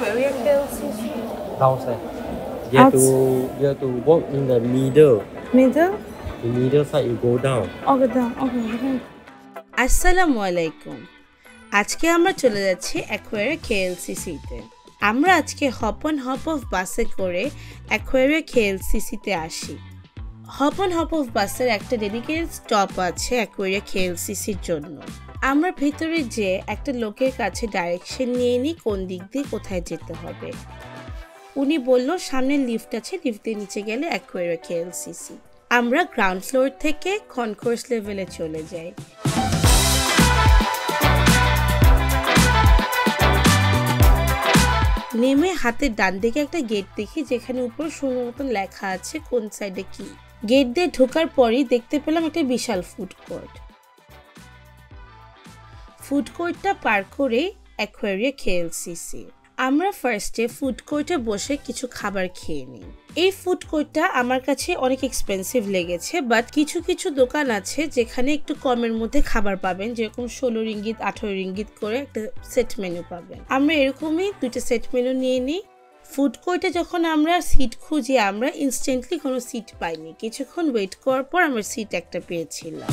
Aquaria KLCC? Downstairs. You have to walk in the middle. Middle? The middle side you go down. Okay, down. Okay. আসসালামু আলাইকুম। আজকে আমরা চলে যাচ্ছি অ্যাকোয়ারিয়া KLCC-তে। আমরা আজকে হপ অন হপ অফ বাসে করে অ্যাকোয়ারিয়া KLCC-তে আসি। হপ অন হপ অফ বাসের একটা ডেডিকেটেড স্টপ আছে অ্যাকোয়ারিয়া KLCC-র জন্য। আমরা ভিতরে যে একটা লোকের কাছে ডাইরেকশন নিয়ে নিই কোন দিক দিয়ে কোথায় যেতে হবে। উনি বলল সামনে লিফট আছে, লিফটের নিচে গেলে অ্যাকোয়ারিয়া KLCC। আমরা গ্রাউন্ড ফ্লোর থেকে কনকোর্স লেভেলে চলে যাই। নেমে হাতের ডান দিকে একটা গেট দেখি যেখানে উপর সুন্দর মতন লেখা আছে কোন সাইডে কি। গেট দিয়ে ঢোকার পরই দেখতে পেলাম একটা বিশাল ফুড কোর্ট। ফুড কোর্টটা পার করে অ্যাকোয়ারিয়া KLCC। আমরা ফার্স্টে ফুড কোর্টে বসে কিছু খাবার খেয়ে নিই। এই ফুড কোর্টটা আমার কাছে অনেক এক্সপেন্সিভ লেগেছে, বাট কিছু কিছু দোকান আছে যেখানে একটু কমের মধ্যে খাবার পাবেন, যেরকম 16 রিঙ্গিত 18 রিঙ্গিত করে একটা সেট মেনু পাবেন। আমরা এরকমই দুইটা সেট মেনু নিয়ে নিই। ফুড কোর্টে যখন আমরা সিট খুঁজি আমরা ইনস্ট্যান্টলি কোনো সিট পাইনি, কিছুক্ষণ ওয়েট করার পর আমরা সিট একটা পেয়েছিলাম।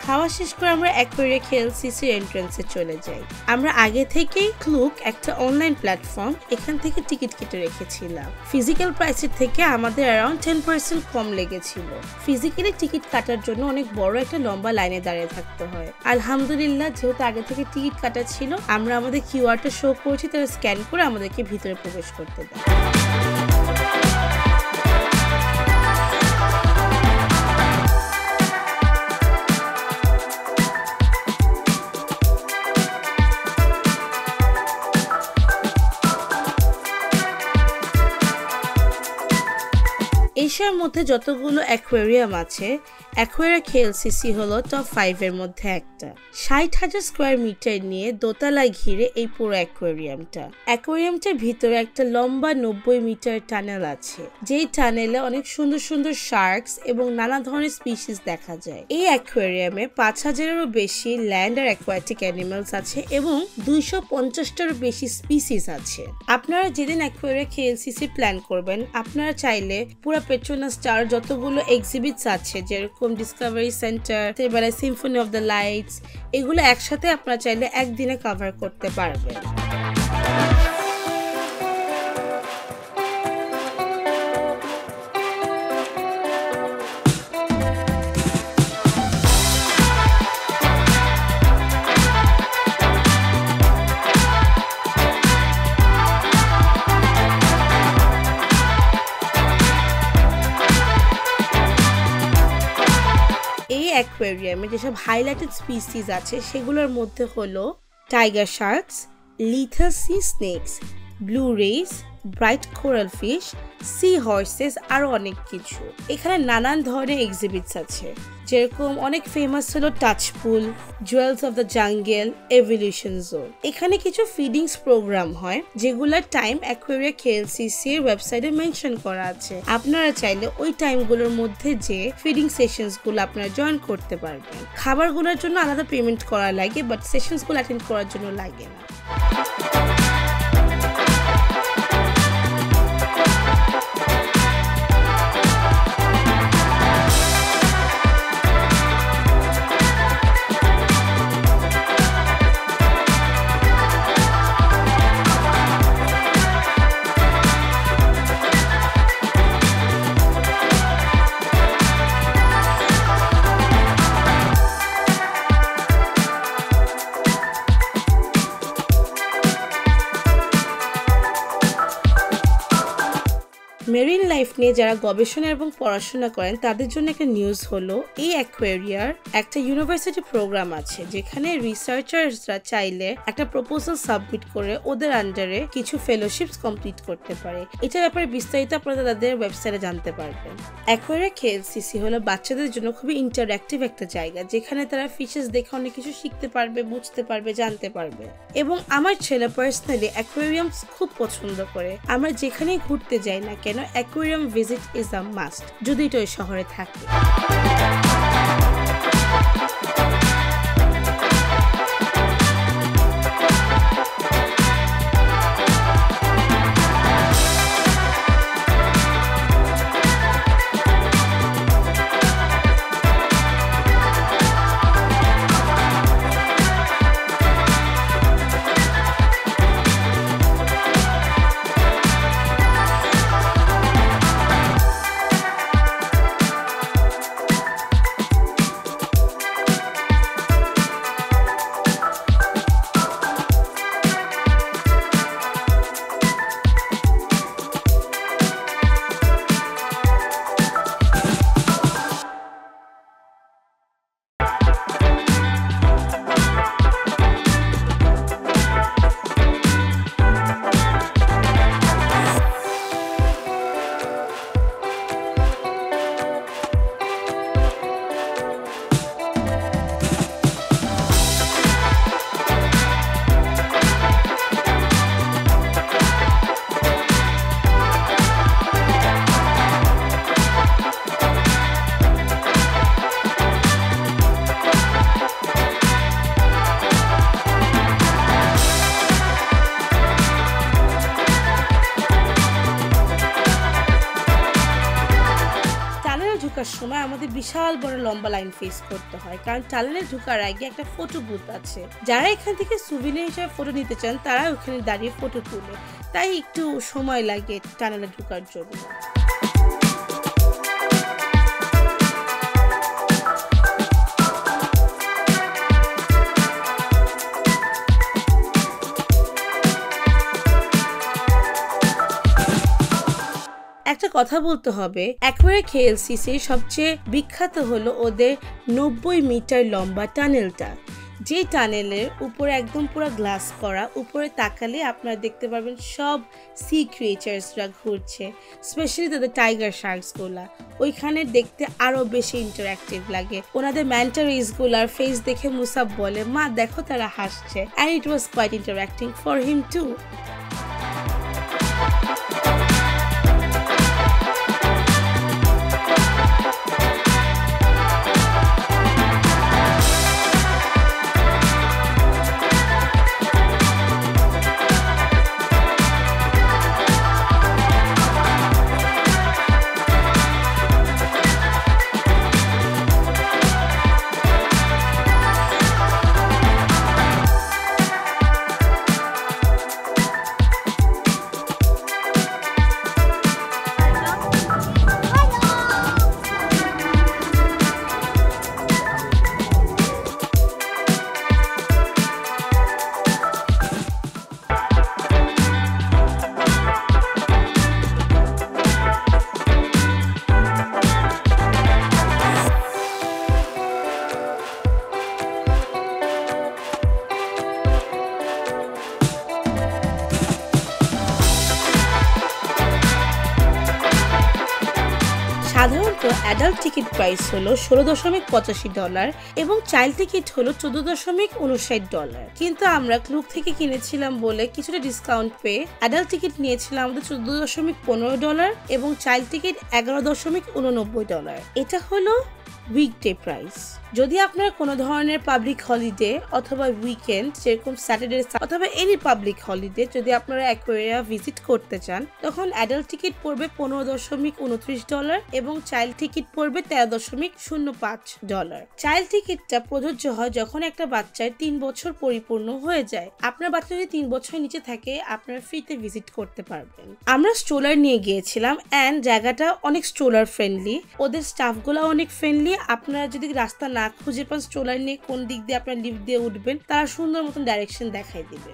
খাওয়া শেষ করে আমরা অ্যাকোয়ারিয়া KLCC এন্ট্রান্সে চলে যাই। আমরা আগে থেকেই ক্লুক একটা অনলাইন প্ল্যাটফর্ম, এখান থেকে টিকিট কেটে রেখেছিলাম। ফিজিক্যাল প্রাইসের থেকে আমাদের অ্যারাউন্ড 10% কম লেগেছিল। ফিজিক্যালি টিকিট কাটার জন্য অনেক বড় একটা লম্বা লাইনে দাঁড়িয়ে থাকতে হয়। আলহামদুলিল্লাহ, যেহেতু আগে থেকে টিকিট কাটা ছিল, আমরা আমাদের কিউআরটা শো করেছি, তারা স্ক্যান করে আমাদেরকে ভিতরে প্রবেশ করতে দেয়। এশিয়ার মধ্যে যতগুলো অ্যাকোয়ারিয়াম আছে, অ্যাকোয়ারিয়া KLCC হলো টপ 5 এর মধ্যে একটা। 60,000 স্কোয়ার মিটার নিয়ে দোতলা ঘিরে এই পুরো অ্যাকোয়ারিয়ামটা। অ্যাকোয়ারিয়ামটার ভিতরে একটা লম্বা 90 মিটার টানেল আছে, যেই টানেলে অনেক সুন্দর সুন্দর শার্কস এবং নানা ধরনের স্পিসিস দেখা যায়। এই অ্যাকোয়ারিয়ামে 5,000-এরও বেশি ল্যান্ড আর অ্যাকোয়াটিক অ্যানিমালস আছে এবং 250-টারও বেশি স্পিসিস আছে। আপনারা যেদিন অ্যাকোয়ারিয়া KLCC প্ল্যান করবেন, আপনারা চাইলে পুরো পেট্রোনাস স্টার যতগুলো এক্সিবিটস আছে, যেরকম ডিসকভারি সেন্টার, তারপরে সিম্ফনি অফ দ্য লাইটস, এগুলো একসাথে আপনারা চাইলে একদিনে কভার করতে পারবেন। অ্যাকোয়ারিয়ামে যেসব হাইলাইটেড স্পিসিস আছে সেগুলোর মধ্যে হলো tiger sharks, lethal sea snakes, blue rays, bright coral fish, sea horses, আরো অনেক কিছু। এখানে নানান ধরনের এক্সিবিটস আছে, যেরকম অনেক ফেমাস হলো touch pool, jewels of the jungle, evolution zone. এখানে কিছু ফিডিংস প্রোগ্রাম হয় যেগুলোর টাইম অ্যাকোয়ারিয়া KLCC এর ওয়েবসাইটে মেনশন করা আছে। আপনারা চাইলে ওই টাইমগুলোর মধ্যে যে ফিডিং সেশনস গুলো আপনারা জয়েন করতে পারবেন। খাবারগুলোর জন্য আলাদা পেমেন্ট করা লাগে, বাট সেশনস গুলো অ্যাটেন্ড করার জন্য লাগে না। মেরিন লাইফ নিয়ে যারা গবেষণা এবং পড়াশোনা করেন তাদের জন্য একটা নিউজ হলো, এই অ্যাকোয়ারিয়ার একটা ইউনিভার্সিটি প্রোগ্রাম আছে যেখানে রিসার্চার্সরা চাইলে একটা প্রপোজাল সাবমিট করে ওদের আন্ডারে কিছু ফেলোশিপস কমপ্লিট করতে পারে। এটার ব্যাপারে বিস্তারিত আপনারা তাদের ওয়েবসাইটে জানতে পারবেন। অ্যাকোয়ারিয়া KLCC হলো বাচ্চাদের জন্য খুবই ইন্টারঅ্যাক্টিভ একটা জায়গা, যেখানে তারা ফিশেস দেখে অনেক কিছু শিখতে পারবে, বুঝতে পারবে, জানতে পারবে। এবং আমার ছেলে পার্সোনালি অ্যাকোয়ারিয়াম খুব পছন্দ করে। আমরা যেখানেই ঘুরতে যাই না কেন, aquarium visit is a must, যদি এটা ওই শহরে থাকে। ঢোকার সময় আমাদের বিশাল বড় লম্বা লাইন ফেস করতে হয়, কারণ টানেলে ঢোকার আগে একটা ফটো বুথ আছে। যারা এখান থেকে সুভিনির হিসেবে ফটো নিতে চান তারা ওখানে দাঁড়িয়ে ফটো তুলে, তাই একটু সময় লাগে টানেলে ঢোকার জন্য। একটা কথা বলতে হবে, অ্যাকোয়ারিয়া কেএলসিসির সবচেয়ে বিখ্যাত হলো ওদের 90 মিটার লম্বা টানেলটা, যে টানেলের উপরে একদম পুরো গ্লাস করা। উপরে তাকালে আপনারা দেখতে পারবেন সব সি ক্রিয়েচার্সরা ঘুরছে, স্পেশালি তাদের টাইগার শার্কসগুলা। ওইখানে দেখতে আরো বেশি ইন্টারঅ্যাক্টিভ লাগে। ওনাদের ম্যান্টা রেসগুলার ফেস দেখে মুসাব বলে, মা দেখো তারা হাসছে, and it was quite interacting for him too. সাধারণত অ্যাডাল্ট টিকিট প্রাইস হলো $16.85 এবং চাইল্ড টিকিট হলো $14.59, কিন্তু আমরা ক্লুব থেকে কিনেছিলাম বলে কিছুটা ডিসকাউন্ট পেয়ে অ্যাডাল্ট টিকিট নিয়েছিলাম আমাদের $14.15 এবং চাইল্ড টিকিট $11.89। এটা হলো উইকডে প্রাইস। যদি আপনারা কোনো ধরনের পাবলিক হলিডে অথবা উইকেন্ড, যেরকম স্যাটারডে অথবা এনি পাবলিক হলিডে, যদি আপনারা অ্যাকোয়ারিয়া ভিজিট করতে চান, তখন অ্যাডাল্ট টিকিট পড়বে $15.29 এবং চাইল্ড টিকিট পড়বে $13.05। চাইল্ড টিকিটটা প্রযোজ্য হয় যখন একটা বাচ্চার 3 বছর পরিপূর্ণ হয়ে যায়। আপনার বাচ্চা যদি 3 বছরের নিচে থাকে আপনারা ফ্রিতে ভিজিট করতে পারবেন। আমরা স্ট্রোলার নিয়ে গিয়েছিলাম, অ্যান্ড জায়গাটা অনেক স্ট্রোলার ফ্রেন্ডলি, ওদের স্টাফগুলো অনেক ফ্রেন্ডলি। আপনারা যদি রাস্তা না খুঁজে পান স্ট্রোলার নিয়ে কোন দিক দিয়ে আপনার লিফট দিয়ে উঠবেন, তারা সুন্দর মতন ডাইরেকশন দেখাই দিবে।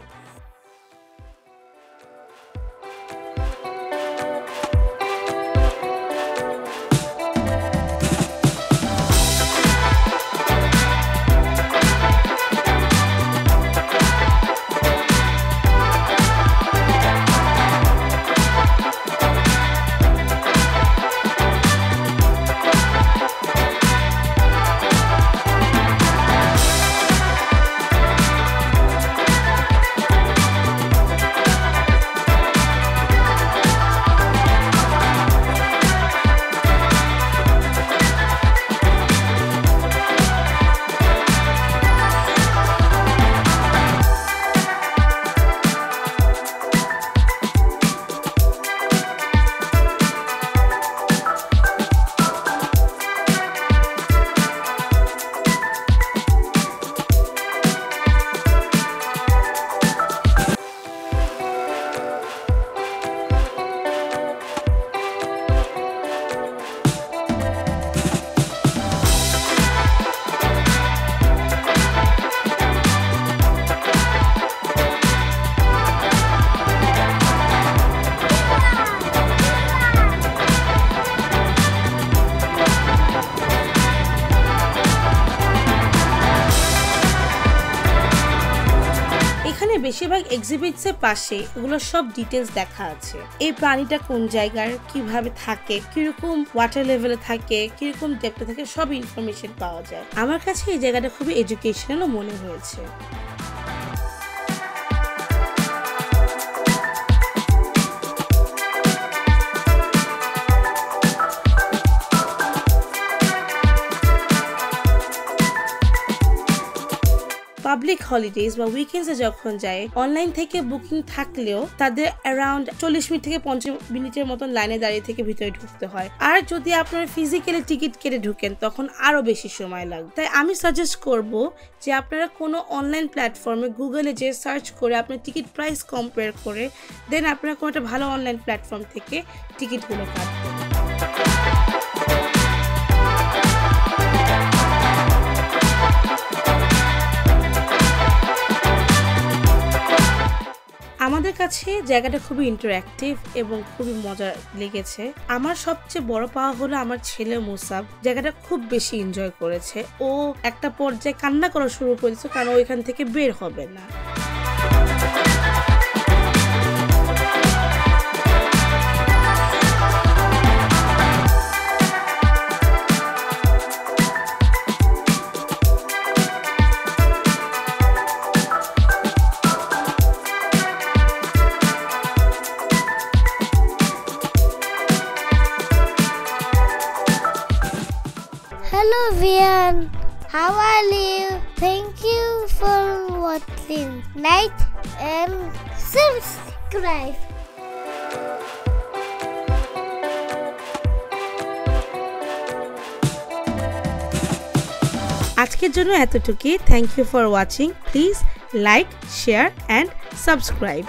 বেশিরভাগ এক্সিবিটস এর পাশে এগুলো সব ডিটেলস দেখা আছে। এই প্রাণীটা কোন জায়গার, কিভাবে থাকে, কিরকম ওয়াটার লেভেলে থাকে, কিরকম ডেপথে থাকে, সব ইনফরমেশন পাওয়া যায়। আমার কাছে এই জায়গাটা খুবই এডুকেশনাল মনে হয়েছে। পাবলিক হলিডেজ বা উইকেন্ডসে যখন যায় অনলাইন থেকে বুকিং থাকলেও তাদের অ্যারাউন্ড 40 মিনিট থেকে 50 মিনিটের মতন লাইনে দাঁড়িয়ে থেকে ভিতরে ঢুকতে হয়। আর যদি আপনারা ফিজিক্যালি টিকিট কেটে ঢুকেন তখন আরো বেশি সময় লাগবে। তাই আমি সাজেস্ট করব যে আপনারা কোনো অনলাইন প্ল্যাটফর্মে গুগলে যে সার্চ করে আপনার টিকিট প্রাইস কম্পেয়ার করে দেন আপনারা কোনো একটা ভালো অনলাইন প্ল্যাটফর্ম থেকে টিকিটগুলো কাটবেন। আমাদের কাছে জায়গাটা খুবই ইন্টারঅ্যাক্টিভ এবং খুবই মজার লেগেছে। আমার সবচেয়ে বড় পাওয়া হলো আমার ছেলে মুসাব জায়গাটা খুব বেশি এনজয় করেছে। ও একটা পর্যায়ে কান্না করা শুরু করেছে কারণ ও এখান থেকে বের হবে না। Hello Vian, how are you? Thank you for watching. Like and subscribe. আজকের জন্য এতটুকুই। Thank you for watching. Please like, share and subscribe.